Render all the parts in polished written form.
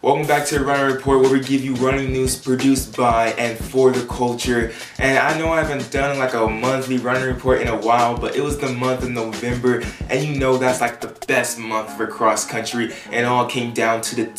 Welcome back to the Running Report, where we give you running news produced by and for the culture. And I know I haven't done like a monthly running report in a while, but it was the month of November, and you know that's like the best month for cross country. And it all came down to the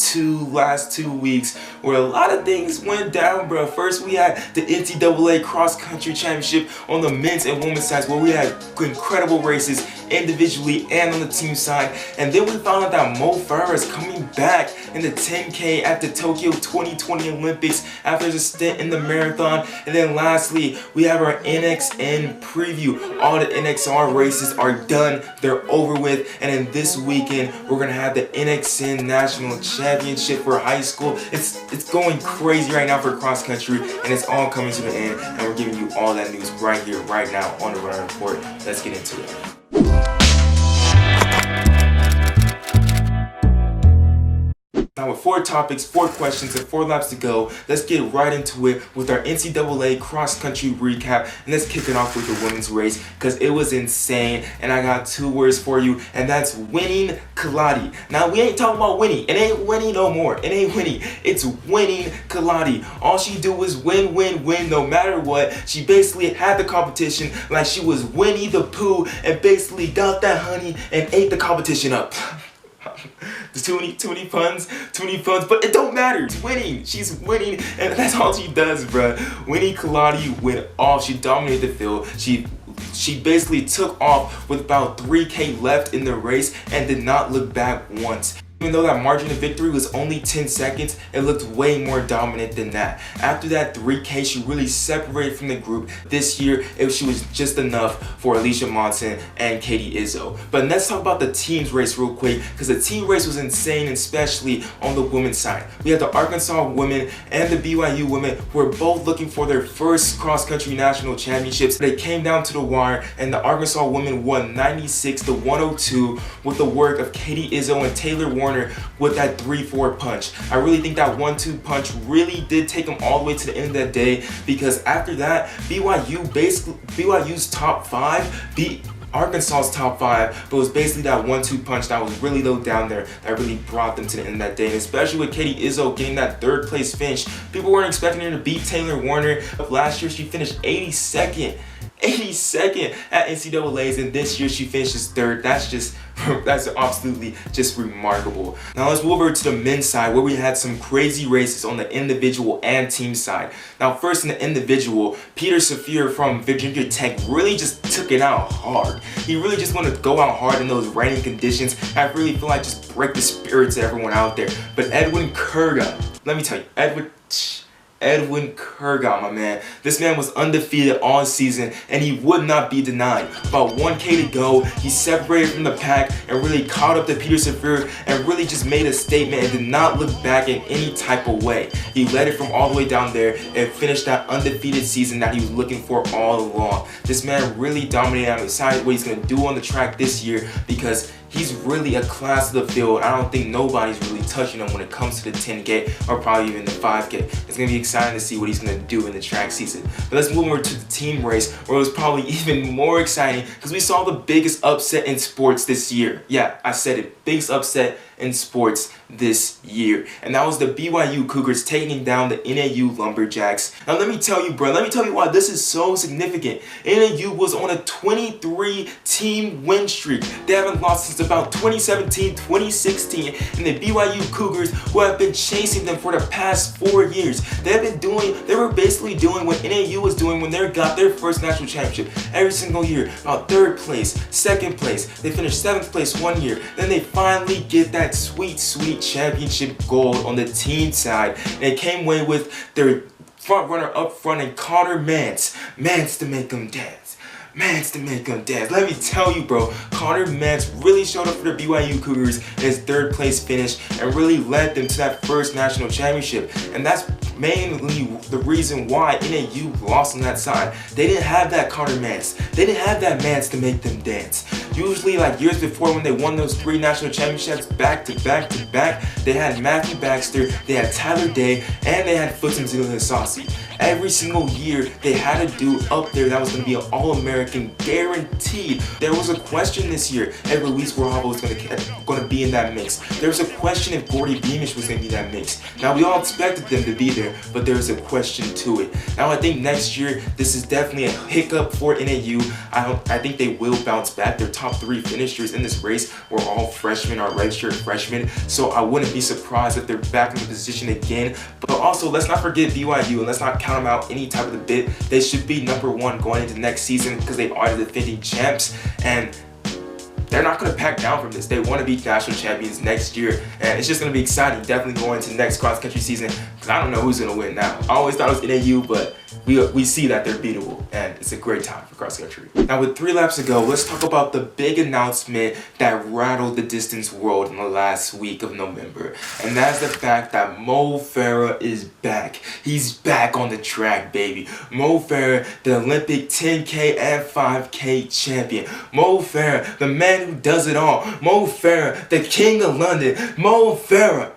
last 2 weeks where a lot of things went down, bro. First, we had the NCAA Cross Country Championship on the men's and women's sides, where we had incredible races individually and on the team side. And then we found out that Farah is coming back in the 10K at the Tokyo 2020 Olympics after a stint in the marathon. And then lastly, we have our NXN Preview. All the NXR races are done, they're over with. And then this weekend, we're gonna have the NXN National Championship for high school. It's going crazy right now for cross country, and it's all coming to the end. And we're giving you all that news right here, right now on the Running Report. Let's get into it. Now with 4 topics, 4 questions, and 4 laps to go, let's get right into it with our NCAA cross-country recap. And let's kick it off with the women's race, because it was insane. And I got 2 words for you, and that's Weini Kelati. Now we ain't talking about Weini. It ain't Weini no more. It ain't Weini. It's Weini Kelati. All she do is win, win, win, no matter what. She basically had the competition like she was Winnie the Pooh, and basically got that honey and ate the competition up. Too many puns, but it don't matter. It's winning. She's winning, and that's all she does, bruh. Weini Kelati went off. She dominated the field. She basically took off with about 3K left in the race and did not look back once. Even though that margin of victory was only 10 seconds, it looked way more dominant than that. After that 3K, she really separated from the group. This year, she was just enough for Alicia Monson and Katie Izzo. But let's talk about the team's race real quick, because the team race was insane, especially on the women's side. We had the Arkansas women and the BYU women who were both looking for their first cross-country national championships. They came down to the wire, and the Arkansas women won 96-102 with the work of Katie Izzo and Taylor Warner with that 3-4 punch. I really think that 1-2 punch really did take them all the way to the end of that day, because after that, BYU's top 5 beat Arkansas's top 5, but it was basically that 1-2 punch that was really low down there that really brought them to the end of that day. And especially with Katie Izzo getting that 3rd place finish, people weren't expecting her to beat Taylor Warner. Last year she finished 82nd at NCAA's, and this year she finishes 3rd. That's absolutely just remarkable. Now let's move over to the men's side, where we had some crazy races on the individual and team side. Now first in the individual, Peter Safir from Virginia Tech really just took it out hard. He really just wanted to go out hard in those raining conditions. I really feel like just break the spirits of everyone out there. But Edwin Kurgat, let me tell you, Edwin Kurgat, my man. This man was undefeated all season, and he would not be denied. About 1K to go, he separated from the pack and really caught up to Peter Safir and really just made a statement and did not look back in any type of way. He led it from all the way down there and finished that undefeated season that he was looking for all along. This man really dominated. I'm excited what he's going to do on the track this year, because he's really a class of the field. I don't think nobody's really touching him when it comes to the 10K or probably even the 5K. It's going to be exciting to see what he's going to do in the track season. But let's move over to the team race, where it was probably even more exciting, because we saw the biggest upset in sports this year. Yeah, I said it. Biggest upset in sports this year. And that was the BYU Cougars taking down the NAU Lumberjacks. Now let me tell you, bro, why this is so significant. NAU was on a 23-team win streak. They haven't lost since about 2017, 2016. And the BYU Cougars, who have been chasing them for the past 4 years, they were basically doing what NAU was doing when they got their first national championship every single year. About 3rd place, 2nd place. They finished 7th place 1 year. Then they finally get that sweet championship gold on the team side. And it came away with their front runner up front and Connor Mance to make them dance. Let me tell you, bro, Connor Mance really showed up for the BYU Cougars in his 3rd place finish and really led them to that first national championship. And that's mainly the reason why NAU lost on that side. They didn't have that Connor Mance. They didn't have that Mance to make them dance. Usually, like years before, when they won those 3 national championships back to back, they had Matthew Baxter, they had Tyler Day, and they had Futsum Zilahasasi. Every single year, they had a dude up there that was going to be an All-American guaranteed. There was a question this year if Luis Guajava was going to be in that mix. There was a question if Gordy Beamish was going to be in that mix. Now, we all expected them to be there, but there was a question to it. Now, I think next year, this is definitely a hiccup for NAU. I think they will bounce back. Their top 3 finishers in this race were all freshmen or redshirt freshmen, so I wouldn't be surprised if they're back in the position again. But also, let's not forget BYU, and let's not count them out any type of the bit. They should be #1 going into next season because they are the defending champs, and they're not going to back down from this. They want to be national champions next year, and it's just going to be exciting. Definitely going into the next cross-country season, because I don't know who's going to win now. I always thought it was NAU, but we see that they're beatable, and it's a great time for cross-country. Now, with 3 laps to go, let's talk about the big announcement that rattled the distance world in the last week of November, and that's the fact that Mo Farah is back. He's back on the track, baby. Mo Farah, the Olympic 10K and 5K champion. Mo Farah, the man who does it all. Mo Farah, the king of London. Mo Farah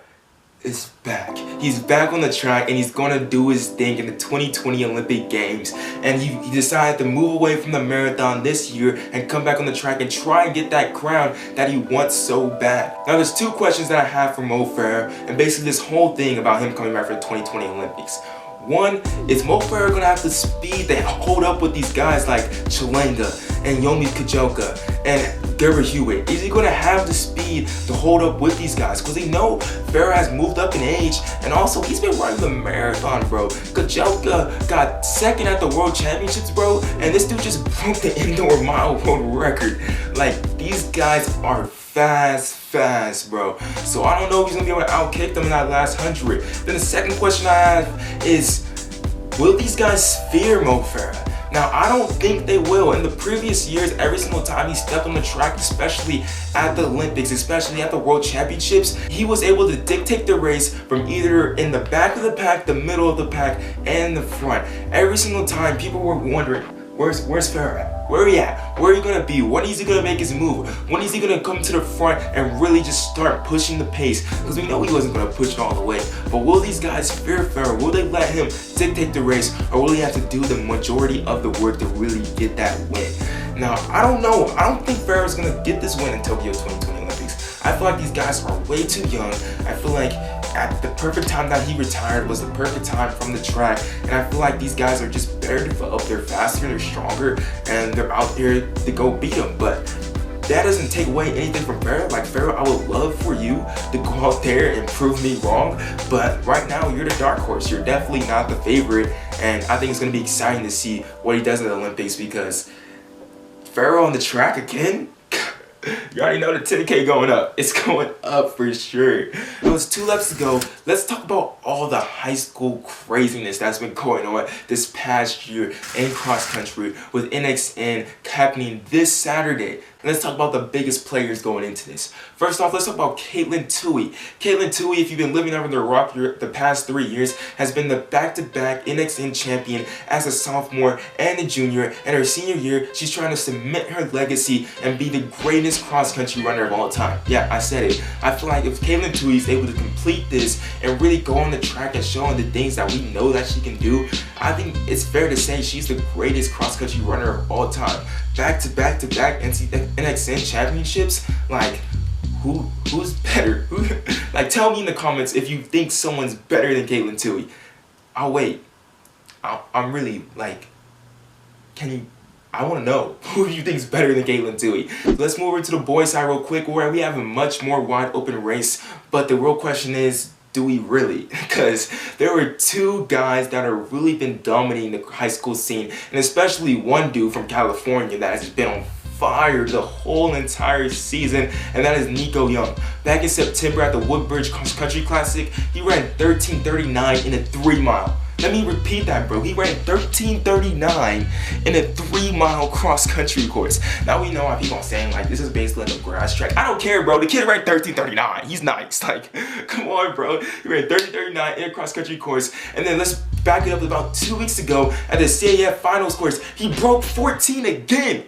is back. He's back on the track, and he's gonna do his thing in the 2020 Olympic Games. And he decided to move away from the marathon this year and come back on the track and try and get that crown that he wants so bad. Now, there's 2 questions that I have for Mo Farah, and basically this whole thing about him coming back for the 2020 Olympics. One, is Mo Farah gonna have the speed to hold up with these guys like Chilenga and Yomi Kajoka and Gerber Hewitt? Is he gonna have the speed to hold up with these guys? Because we know Farah has moved up in age, and also he's been running the marathon, bro. Kajoka got 2nd at the World Championships, bro, and this dude just broke the indoor mile world record. Like, these guys are fast, bro. So I don't know if he's gonna be able to outkick them in that last 100. Then the second question I have is, will these guys fear Mo Farah? Now, I don't think they will. In the previous years, every single time he stepped on the track, especially at the Olympics, especially at the World Championships, he was able to dictate the race from either in the back of the pack, the middle of the pack, and the front. Every single time, people were wondering, where's Farah at? Where he at? Where he gonna be? When is he gonna make his move? When is he gonna come to the front and really just start pushing the pace? Because we know he wasn't gonna push it all the way. But will these guys fear Farah? Will they let him dictate the race, or will he have to do the majority of the work to really get that win? Now, I don't know. I don't think Farah's gonna get this win in Tokyo 2020 Olympics. I feel like these guys are way too young. I feel like at the perfect time that he retired was the perfect time from the track, and I feel like these guys are just better developed. They're faster, they're stronger, and they're out there to go beat them. But that doesn't take away anything from Farah. Like, Farah, I would love for you to go out there and prove me wrong, but right now you're the dark horse. You're definitely not the favorite, and I think it's going to be exciting to see what he does at the Olympics, because Farah on the track again? You already know the 10K going up. It's going up for sure. Now, it's 2 laps to go. Let's talk about all the high school craziness that's been going on this past year in cross country with NXN happening this Saturday. Let's talk about the biggest players going into this. First off, let's talk about Katelyn Tuohy. Katelyn Tuohy, if you've been living under the rock the past 3 years, has been the back-to-back NXN champion as a sophomore and a junior. And her senior year, she's trying to cement her legacy and be the greatest cross-country runner of all time. Yeah, I said it. I feel like if Katelyn Tuohy is able to complete this and really go on the track and show the things that we know that she can do, I think it's fair to say she's the greatest cross-country runner of all time. Back-to-back NXN championships, like, who's better? Like, tell me in the comments if you think someone's better than Katelyn Tuohy. I'll wait. I'm really, like, I want to know who you think is better than Katelyn Tuohy. Let's move over to the boys' side real quick, where we have a much more wide open race, but the real question is, do we really? Because there were 2 guys that have really been dominating the high school scene, and especially one dude from California that has been on fire the whole entire season, and that is Nico Young. Back in September at the Woodbridge Cross Country Classic, he ran 13:39 in a 3-mile. Let me repeat that, bro. He ran 13:39 in a 3-mile cross-country course. Now we know how people are saying, like, this is basically like a grass track. I don't care, bro. The kid ran 13:39. He's nice. Like, come on, bro. He ran 13:39 in a cross-country course. And then let's back it up about 2 weeks ago at the CAF finals course. He broke 14 again.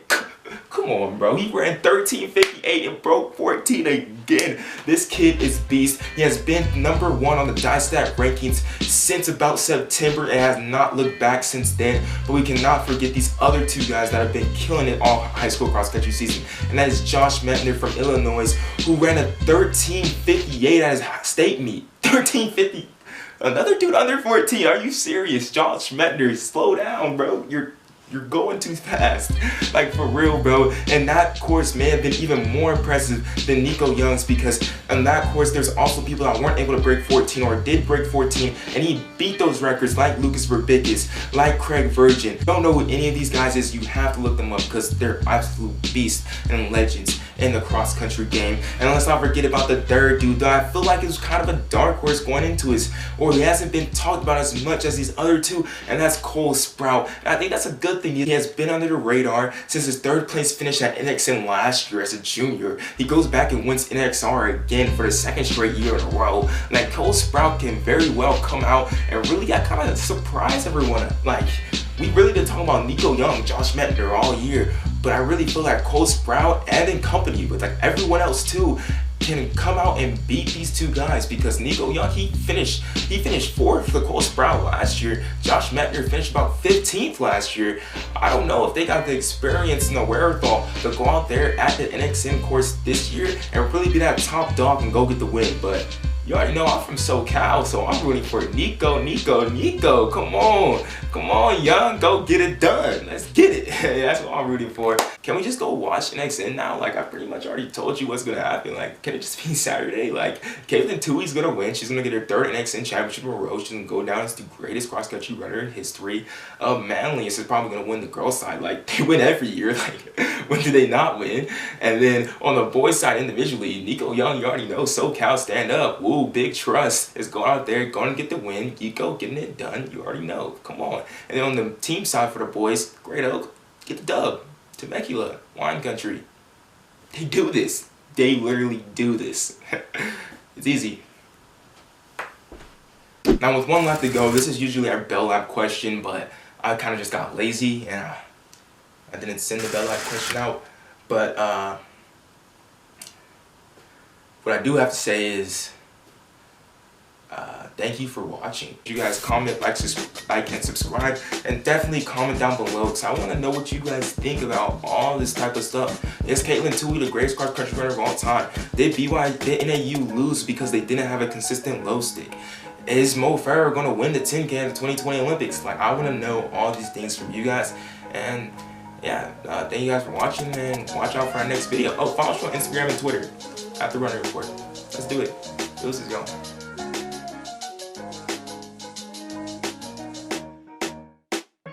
Come on, bro. He ran 13:50 38 and broke 14 again. This kid is beast. He has been #1 on the DieStat rankings since about September and has not looked back since then. But we cannot forget these other two guys that have been killing it all high school cross country season, and that is Josh Methner from Illinois, who ran a 13:58 at his state meet. 13:50. Another dude under 14. Are you serious? Josh Methner, slow down, bro. You're going too fast. Like, for real, bro. And that course may have been even more impressive than Nico Young's, because on that course there's also people that weren't able to break 14 or did break 14, and he beat those records like Lucas Verbickus, like Craig Virgin. If you don't know who any of these guys is, you have to look them up because they're absolute beasts and legends in the cross country game. And let's not forget about the third dude, though I feel like it was kind of a dark horse going into his, or he hasn't been talked about as much as these other two, and that's Cole Sprout. And I think that's a good thing. He has been under the radar since his 3rd place finish at NXN last year as a junior. He goes back and wins NXR again for the 2nd straight year in a row. Like, Cole Sprout can very well come out and really kind of surprise everyone. Like, we really been talking about Nico Young, Josh Methner all year, but I really feel like Cole Sprout, and in company with like everyone else too, can come out and beat these two guys, because Nico Young, he finished 4th for Cole Sprout last year. Josh Methner finished about 15th last year. I don't know if they got the experience and the wherewithal to go out there at the NXN course this year and really be that top dog and go get the win, but you already know I'm from SoCal, so I'm rooting for Nico. Come on, Young, go get it done. Let's get it. That's what I'm rooting for. Can we just go watch NXN now? Like, I pretty much already told you what's gonna happen. Like, can it just be Saturday? Like, Katelyn Tuohy's gonna win. She's gonna get her 3rd NXN championship in a row. She's gonna go down as the greatest cross country runner in history. Manlius is probably gonna win the girls' side. Like, they win every year. Like, when do they not win? And then on the boys' side individually, Nico Young, you already know, SoCal, stand up. Woo, big trust is going out there, going to get the win. Nico getting it done. You already know. Come on. And then on the team side for the boys, Great Oak, get the dub. Temecula, wine country. They do this. They literally do this. It's easy. Now with one lap to go, this is usually our bell lap question, but I kind of just got lazy and I didn't send the bell lap question out. But what I do have to say is thank you for watching. You guys comment, like and subscribe, and definitely comment down below, because I want to know what you guys think about all this type of stuff. Is Katelyn Tuohy the greatest cross country runner of all time? Did NAU lose because they didn't have a consistent low stick? Is Mo Farah going to win the 10K at the 2020 Olympics? Like, I want to know all these things from you guys. And yeah, thank you guys for watching, and watch out for our next video. Oh, follow us on Instagram and Twitter at The Runner Report. Let's do it. Deuces, y'all.